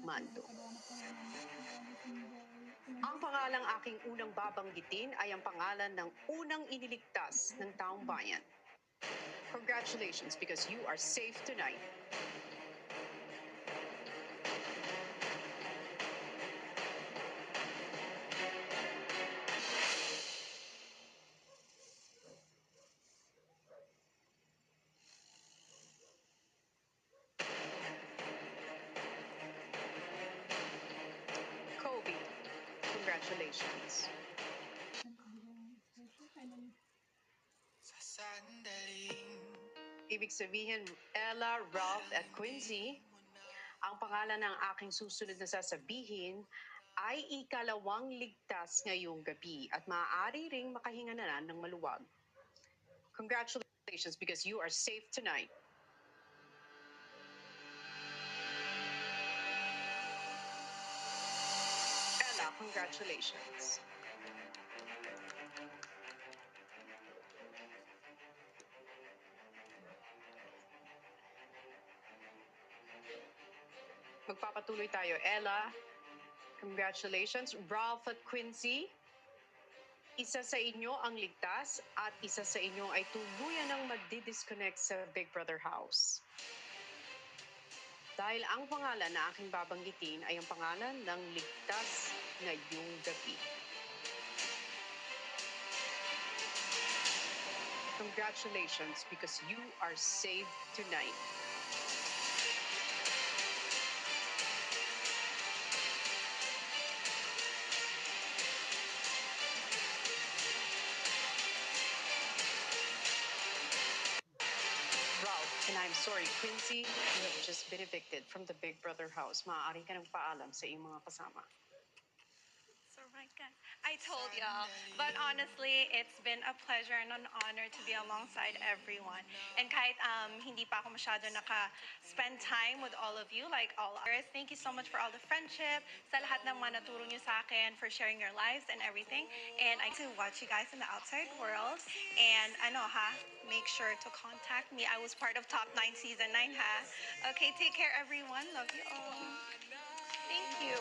Mando. Ang pangalang aking unang babanggitin ay ang pangalan ng unang iniligtas ng taong bayan. Congratulations because you are safe tonight. Kobe, congratulations. Ibig sabihin, Ella, Ralph at Quincy, ang pangalan ng aking susunod na sasabihin ay ikalawang ligtas ngayong gabi at maaari ring makahinga na ng maluwag. Congratulations because you are safe tonight. Ella, congratulations. Magpapatuloy tayo. Ella, congratulations. Ralph at Quincy, isa sa inyo ang ligtas at isa sa inyo ay tuluyan ng magdi-disconnect sa Big Brother house. Dahil ang pangalan na aking babanggitin ay ang pangalan ng ligtas ngayong gabi. Congratulations because you are saved tonight. Ralph, and I'm sorry, Quincy, you have just been evicted from the Big Brother house. Maaari ka ng paalam sa iyong mga kasama. So right, guys. I told y'all, but honestly, it's been a pleasure and an honor to be alongside everyone. And kahit hindi pa ako masyado naka-spend time with all of you, like all others, thank you so much for all the friendship, sa lahat ng mga naturo niyo sa akin, for sharing your lives and everything. And I to watch you guys in the outside world. And make sure to contact me. I was part of Top 9 Season 9, ha? Okay, take care, everyone. Love you all. Thank you.